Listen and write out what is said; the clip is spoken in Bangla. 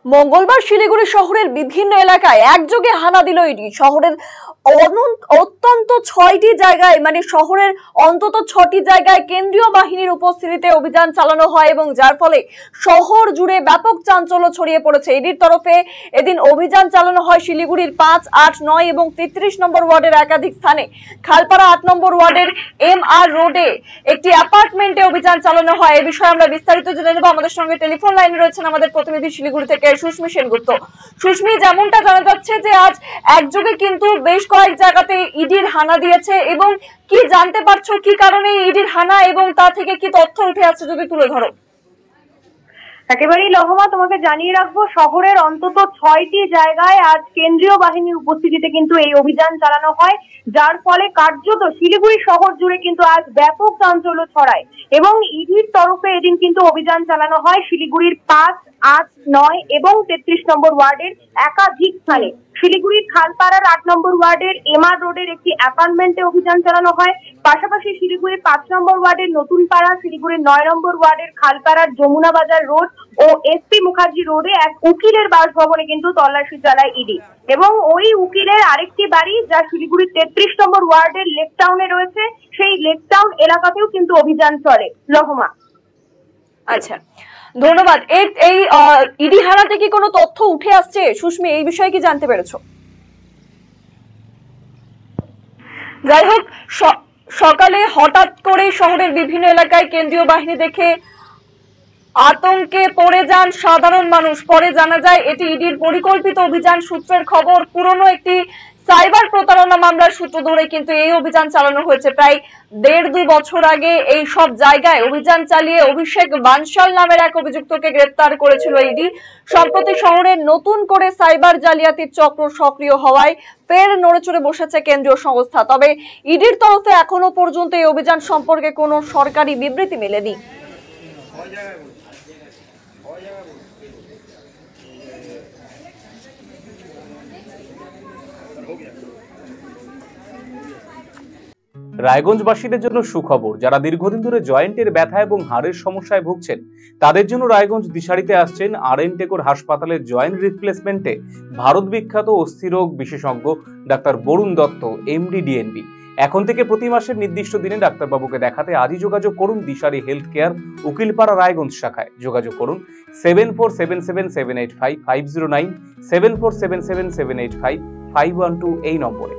মঙ্গলবার শিলিগুড়ি শহরের বিভিন্ন এলাকায় একযোগে হানা দিল ইডি। শহরের অত্যন্ত 6টি জায়গায় শহরের অন্তত 6টি জায়গায় কেন্দ্রীয় বাহিনীর উপস্থিতিতে অভিযান চালানো হয় এবং যার ফলে শহর জুড়ে ব্যাপক চাঞ্চল্য ছড়িয়ে পড়েছে। ইডির তরফে এদিন অভিযান চালানো হয় শিলিগুড়ির 5, 8, 9 এবং 33 নম্বর ওয়ার্ডের একাধিক স্থানে। খালপাড়া 8 নম্বর ওয়ার্ডের MR রোডে একটি অ্যাপার্টমেন্টে অভিযান চালানো হয়। এই বিষয়ে আমরা বিস্তারিত জেনে নেব। আমাদের সঙ্গে টেলিফোন লাইনে রয়েছেন আমাদের প্রতিনিধি শিলিগুড়ি থেকে সুস্মি সেনগুপ্ত। সুস্মি, যেমনটা জানা যাচ্ছে যে আজ একযোগে কিন্তু বেশ কয়েক জায়গাতে ইডির হানা দিয়েছে এবং কি জানতে পারছো কি কারণে ইডির হানা এবং তা থেকে কি তথ্য উঠে আসছে যদি তুলে ধরো। একেবারেই লহমা, তোমাকে জানিয়ে রাখবো শহরের অন্তত 6টি জায়গায় আজ কেন্দ্রীয় বাহিনীর উপস্থিতিতে কিন্তু এই অভিযান চালানো হয়, যার ফলে কার্যত শিলিগুড়ি শহর জুড়ে কিন্তু আজ ব্যাপক চাঞ্চল্য ছড়ায় এবং ইডির তরফে এদিন কিন্তু অভিযান চালানো হয় শিলিগুড়ির 5, 8, 9 এবং 33 নম্বর ওয়ার্ডের একাধিক স্থানে। শিলিগুড়ির খালপাড়ার 8 নম্বর ওয়ার্ডের MR রোডের একটি অ্যাপার্টমেন্টে অভিযান চালানো হয়। পাশাপাশি শিলিগুড়ির 5 নম্বর ওয়ার্ডের নতুন পাড়া, শিলিগুড়ির 9 নম্বর ওয়ার্ডের খালপাড়ার যমুনা বাজার রোড ও SP মুখার্জি রোডে এক উকিলের বাসভবনে কিন্তু তল্লাশি চালায় ইডি এবং ওই উকিলের আরেকটি বাড়ি যা শিলিগুড়ির 33 নম্বর ওয়ার্ডের লেক টাউনে রয়েছে, সেই লেক টাউন এলাকাতেও কিন্তু অভিযান চলে। লহমা, আচ্ছা, ধন্যবাদ। এই ইডি হানাতে কি কোনো তথ্য উঠে আসছে সুস্মি, এই বিষয়ে কি জানতে পেরেছো? যাই হোক, সকালে হঠাৎ করে শহরের বিভিন্ন এলাকায় কেন্দ্রীয় বাহিনী দেখে আতঙ্কে পড়ে যান সাধারণ মানুষ। পরে জানা যায় এটি ইডির পরিকল্পিত অভিযান। সূত্রের খবর, পুরনো একটি সাইবার প্রতারণা মামলার সূত্র ধরে কিন্তু এই অভিযান চালানো হয়েছে। প্রায় 1.5-2 বছর আগে এই সব জায়গায় অভিযান চালিয়ে অভিষেক বানশাল নামের এক অভিযুক্তকে গ্রেপ্তার করেছিল ইডি। সম্প্রতি শহরে নতুন করে সাইবার জালিয়াতির চক্র সক্রিয় হওয়ায় ফের নড়েচড়ে বসেছে কেন্দ্রীয় সংস্থা। তবে ইডির তরফে এখনো পর্যন্ত এই অভিযান সম্পর্কে কোনো সরকারি বিবৃতি মেলেনি। রায়গঞ্জবাসীদের জন্য সুখবর। যারা দীর্ঘদিন ধরে জয়েন্টের ব্যথা এবং হাড়ের সমস্যায় ভুগছেন তাদের জন্য রায়গঞ্জ দিশারিতে আসছেন RN টেকোর হাসপাতালের জয়েন্ট রিপ্লেসমেন্টে ভারত বিখ্যাত অস্থিরোগ বিশেষজ্ঞ doctor Barun Dutta, MD DNB। এখন থেকে প্রতি মাসের নির্দিষ্ট দিনে ডাক্তারবাবুকে দেখাতে আজই যোগাযোগ করুন দিশারি হেলথ কেয়ার, উকিলপাড়া, রায়গঞ্জ শাখায়। যোগাযোগ করুন 7477785509, 7477785512 এই নম্বরে।